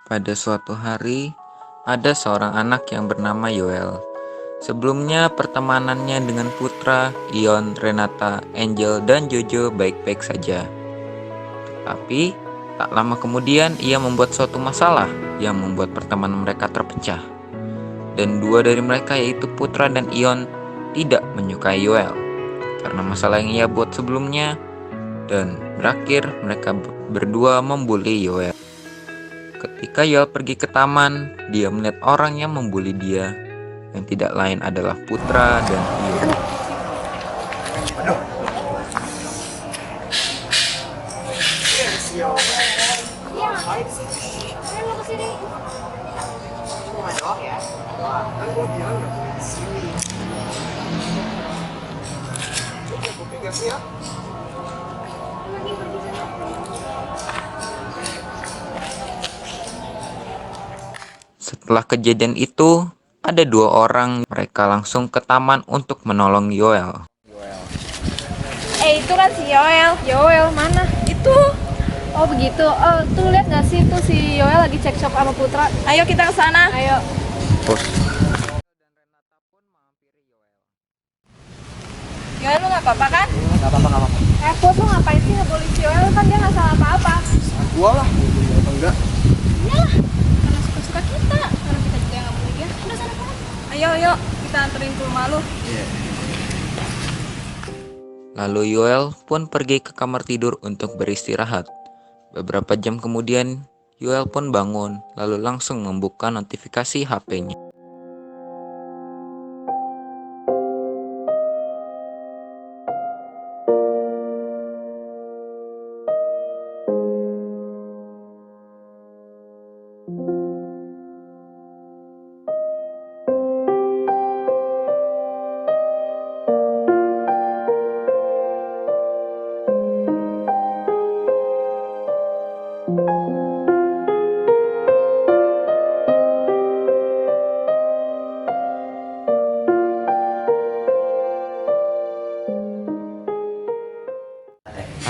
Pada suatu hari, ada seorang anak yang bernama Yoel. Sebelumnya pertemanannya dengan Putra, Ion, Renata, Angel, dan Jojo baik-baik saja. Tapi, tak lama kemudian ia membuat suatu masalah yang membuat pertemanan mereka terpecah. Dan dua dari mereka yaitu Putra dan Ion tidak menyukai Yoel karena masalah yang ia buat sebelumnya, dan berakhir mereka berdua membuli Yoel. Ketika Yoel pergi ke taman, dia melihat orang yang membuli dia, yang tidak lain adalah Putra dan Ion. Setelah kejadian itu, ada dua orang, mereka langsung ke taman untuk menolong Yoel. Itu kan si Yoel. Yoel mana? Itu. Oh begitu. Oh tuh lihat gak sih tuh si Yoel lagi cekcok sama Putra. Ayo kita ke sana. Ayo. Terus, Yoel lu nggak apa-apa kan? Gak apa-apa. Put lu ngapain sih ngebully si Yoel, kan dia nggak salah apa-apa. Gua lah, apa enggak? Iyalah, karena suka-suka kita. Karena kita juga yang ngebully dia. Udah sana kan? Ayo kita anterin ke rumah lu. lalu Yoel pun pergi ke kamar tidur untuk beristirahat. Beberapa jam kemudian, Yoel pun bangun, lalu langsung membuka notifikasi HP-nya.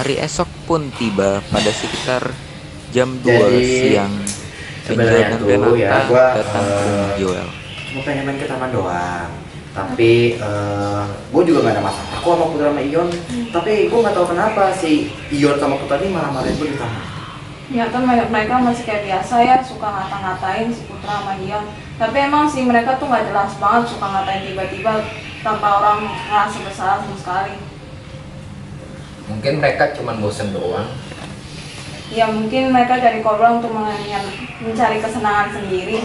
Hari esok pun tiba pada sekitar jam 2 Jadi, siang. Angel sebenarnya dan tuh Renata ya, gua datang ke rumah Yoel. cuma pengen main ke taman doang. Tapi gue juga gak ada masalah. Aku sama Putra sama Ion. Tapi gue gak tahu kenapa si Ion sama Putra ini malah marahin gue di taman. Ya kan mereka masih kayak biasa ya, suka ngata-ngatain si Putra sama Ion. Tapi emang sih mereka tuh nggak jelas banget, suka ngatain tiba-tiba tanpa orang ngerasa bersalah sama sekali. Mungkin mereka cuma bosen doang. Ya mungkin mereka cari korban untuk mencari kesenangan sendiri.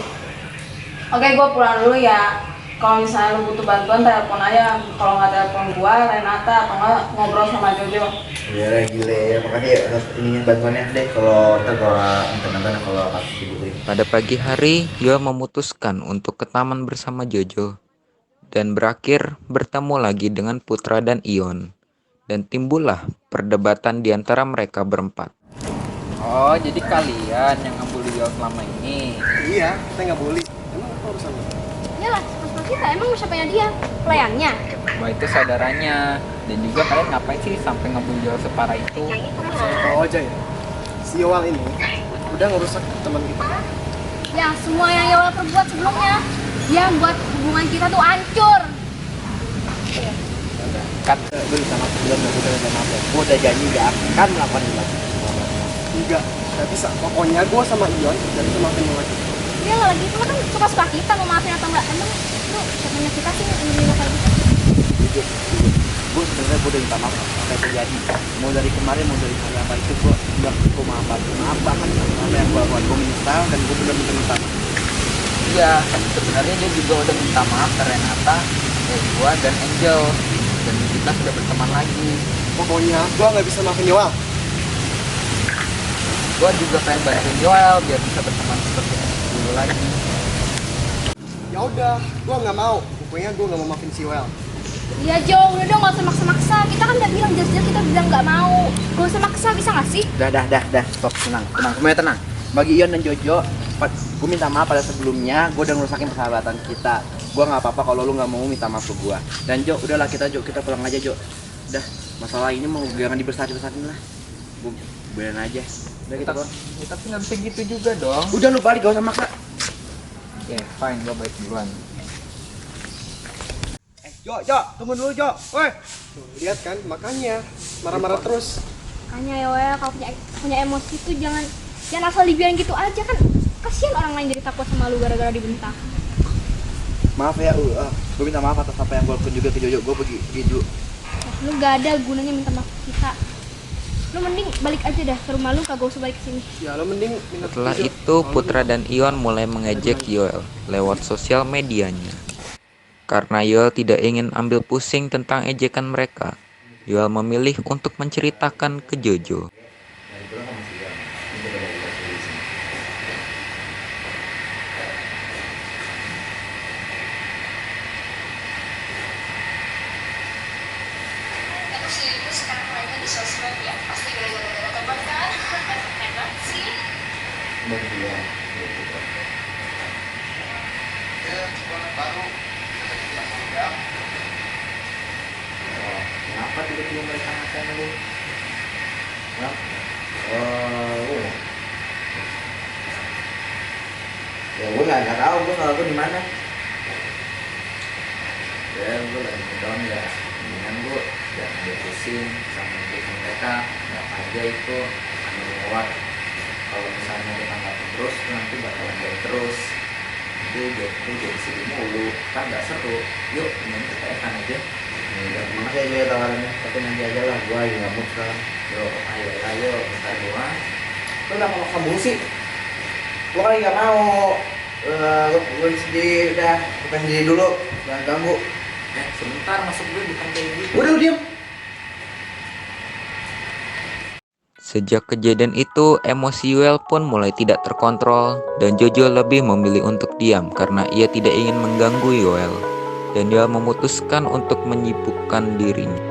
Oke, gue pulang dulu ya. Kalau misalnya lu butuh bantuan, telepon aja. Kalau nggak telepon gue, Renata, atau nggak ngobrol sama Jojo. Iya gile, makasih ya atas ininya bantuannya deh. Kalau ntar kalau enten kalau pas dibutuhin. Pada pagi hari, Yoel memutuskan untuk ke taman bersama Jojo, dan berakhir bertemu lagi dengan Putra dan Ion. Dan timbullah perdebatan di antara mereka berempat. Oh, jadi kalian yang ngebully Yoel selama ini. Iya, kita nggak bully. Emang apa urusannya? Iyalah, pas kita emang siapanya dia? Pelayannya? Wah, itu saudaranya. Dan juga kalian ngapain sih sampai ngebully Yoel separah itu? Tahu aja ya. Si Yoel ini udah ngerusak teman kita. Ya, semua yang Yoel perbuat sebelumnya, dia buat hubungan kita tuh hancur. Kan Gue bisa masuk bulan dan gue udah maaf. Gue udah janji gak akan melakukan ini lagi. Enggak, gak bisa. Pokoknya gue sama Ion gak bisa maafin lo lagi. Dia nggak lagi, itu kan suka-suka kita mau maafin atau enggak. Emang lu siapanya kita sih yang ini kayak gitu? Jujur. Gue sebenarnya gue udah minta maaf apa yang terjadi. Mau dari kemarin, mau dari hari apa itu gue udah maaf banget apa yang gue lakukan. Gue menyesal dan gue bener-bener minta maaf. iya, sebenarnya dia juga udah minta maaf ke Renata, gua dan Angel. Dan kita sudah berteman lagi. Pokoknya gue gak bisa maafin Yoel. Gua juga pengen bantuin Yoel biar bisa berteman seperti dulu lagi. Ya udah, gue nggak mau. Pokoknya gue nggak mau maafin si Yoel. Iya Jo, udah dong nggak usah maksa-maksa. Kita kan udah bilang jelas-jelas kita bilang nggak mau. Gak usah maksa, bisa nggak sih? Dah, stop, tenang, semuanya tenang. Bagi Ion dan Jojo, gue minta maaf pada sebelumnya, gue udah ngerusakin persahabatan kita. Gue nggak apa-apa kalau lu nggak mau minta maaf ke gue. Dan Jo, udahlah kita pulang aja Jo. Udah, masalah ini mau jangan dibesarin lah. Gue Biarin aja. Udah gitu Bon. Ya, tapi nggak bisa gitu juga dong. Udah lu balik, gak usah maksa. Oke, fine, gue balik duluan. Jo, tunggu dulu Jo. Woi. Lihat kan, makanya marah-marah terus. Makanya ya Wel, kalau punya emosi tuh jangan asal dibiarin gitu aja kan. Kasihan orang lain jadi takut sama lu gara-gara dibentak. Maaf ya, gue minta maaf atas apa yang gue lakukan juga ke Jojo. Gue pergi dulu. Lu gak ada gunanya minta maaf ke kita. Lu mending balik aja dah ke rumah lu, kagak usah balik ke sini. Ya lo mending minta Setelah itu, Putra dan Ion mulai mengejek Yoel lewat sosial medianya. Karena Yoel tidak ingin ambil pusing tentang ejekan mereka, Yoel memilih untuk menceritakan ke Jojo. Aku sih itu sekarang mainnya di sosmed ya, pasti gara-gara teman kan. Enak sih. Kenapa tiba-tiba mereka ngatain lu? Ya gue nggak tahu gue di mana. Ya, gue lagi ngedown ya. Mendingan gue jangan ambil pusing sama ejekan mereka. Nggak aja itu akan lewat. Kalau misalnya kita nggak terus, nanti bakalan jauh terus. Jadi sedih mulu, kan nggak seru. Yuk, mending kita ekan aja. Makasih aja ya tawarannya, tapi nanti aja lah. Gue lagi nggak mood sekarang. Yuk, ayo, bentar doang. Lo udah mau kamu sih? Gue kali nggak mau. Gue sendiri udah, bukan sendiri dulu. Jangan ganggu. Sebentar, masuk gue bukan kayak gitu. Udah lu diam. Sejak kejadian itu, emosi Yoel pun mulai tidak terkontrol dan Jojo lebih memilih untuk diam karena ia tidak ingin mengganggu Yoel dan dia memutuskan untuk menyibukkan dirinya.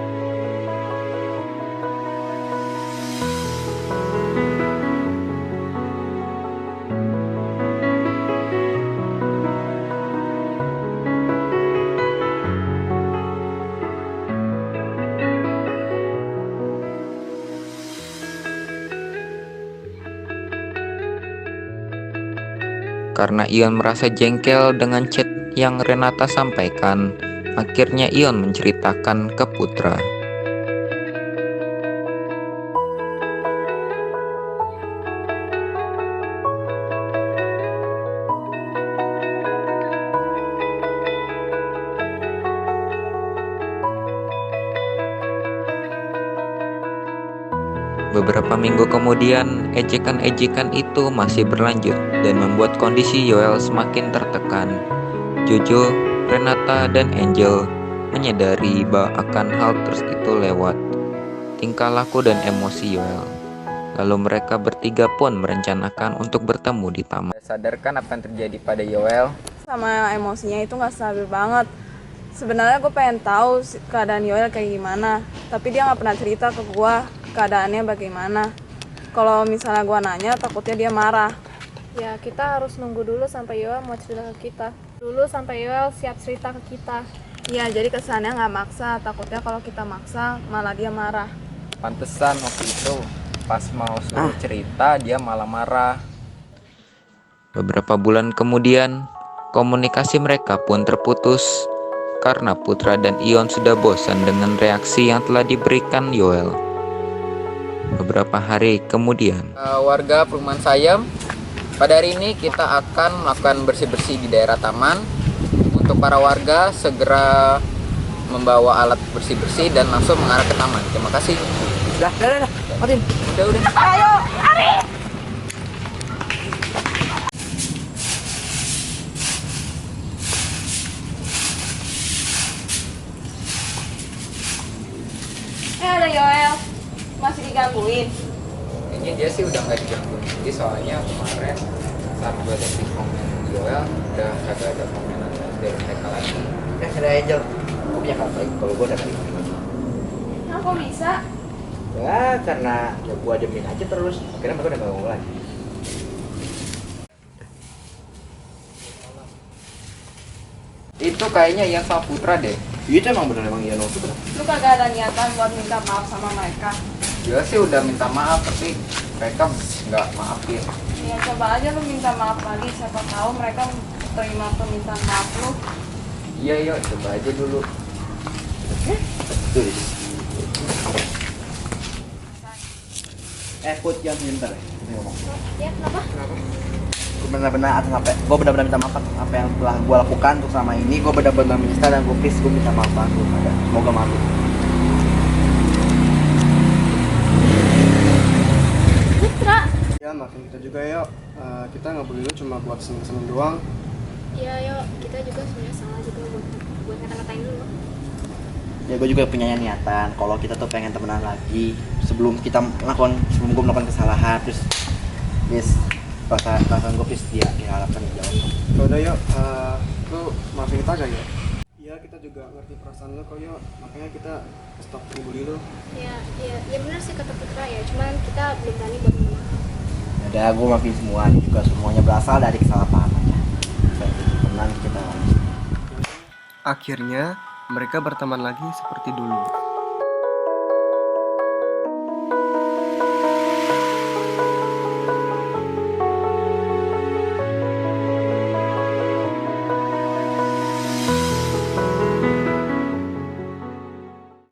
Karena Ion merasa jengkel dengan chat yang Renata sampaikan, akhirnya Ion menceritakan ke Putra. Beberapa minggu kemudian, ejekan-ejekan itu masih berlanjut dan membuat kondisi Yoel semakin tertekan. Jojo, Renata, dan Angel menyadari bahwa akan hal terus itu lewat tingkah laku dan emosi Yoel. Lalu mereka bertiga pun merencanakan untuk bertemu di taman. Sadarkan apa yang terjadi pada Yoel? Sama emosinya itu nggak stabil banget. Sebenarnya gue pengen tahu keadaan Yoel kayak gimana, tapi dia nggak pernah cerita ke gue keadaannya bagaimana. Kalau misalnya gue nanya, takutnya dia marah. Ya, kita harus nunggu dulu sampai Yoel mau cerita ke kita. Dulu sampai Yoel siap cerita ke kita. Iya, jadi kesannya nggak maksa. Takutnya kalau kita maksa, malah dia marah. Pantesan waktu itu pas mau suruh cerita dia malah marah. Beberapa bulan kemudian, komunikasi mereka pun terputus karena Putra dan Ion sudah bosan dengan reaksi yang telah diberikan Yoel. Beberapa hari kemudian, Warga perumahan Sayem, pada hari ini kita akan melakukan bersih-bersih di daerah taman. Untuk para warga segera membawa alat bersih-bersih dan langsung mengarah ke taman. Terima kasih. Dah, Martin. Udah. Ayo, lari! Ada Yoel, masih digangguin. Ini dia sih udah nggak digangguin lagi soalnya kemarin saat gue lihat di komen Yoel udah kagak ada komenan dari mereka lagi. Ada Angel. Gue punya kabar baik kalau gue udah kali ini. Nah, kok bisa? Ya karena ya gue demin aja terus. Akhirnya mereka udah gak ngomong lagi. Itu kayaknya Ian sama Putra deh. Itu emang bener emang Ian itu bener. Lu kagak ada niatan buat minta maaf sama mereka? Dia sih udah minta maaf tapi mereka nggak maafin. Ya coba aja lu minta maaf lagi, siapa tahu mereka terima permintaan maaf lu. Iya yuk, coba aja dulu. Tulis. Put yang pintar ya. Ini ngomong. Ya, kenapa? Gue benar-benar atas gue benar-benar minta maaf atas apa yang telah gue lakukan untuk selama ini. Gue benar-benar menyesal dan gue minta maaf banget. Semoga maafin. Putra. Ya maafin kita juga yuk. Kita nggak boleh cuma buat seneng-seneng doang. Iya, yuk, kita juga sebenarnya salah juga buat ngata-ngatain dulu. Ya gue juga punya niatan kalau kita tuh pengen temenan lagi sebelum gue melakukan kesalahan terus perasaan gue please dia harapkan jawab. Ya udah yuk, lu maafin kita gak ya? Iya kita juga ngerti perasaan lu kok yuk. Makanya kita stop bully lu. Ya benar sih kata Putra ya, cuman kita belum berani buat minta maaf. Udah gue maafin semua ini juga semuanya berasal dari kesalahpahaman aja. Temenan kita. Akhirnya mereka berteman lagi seperti dulu.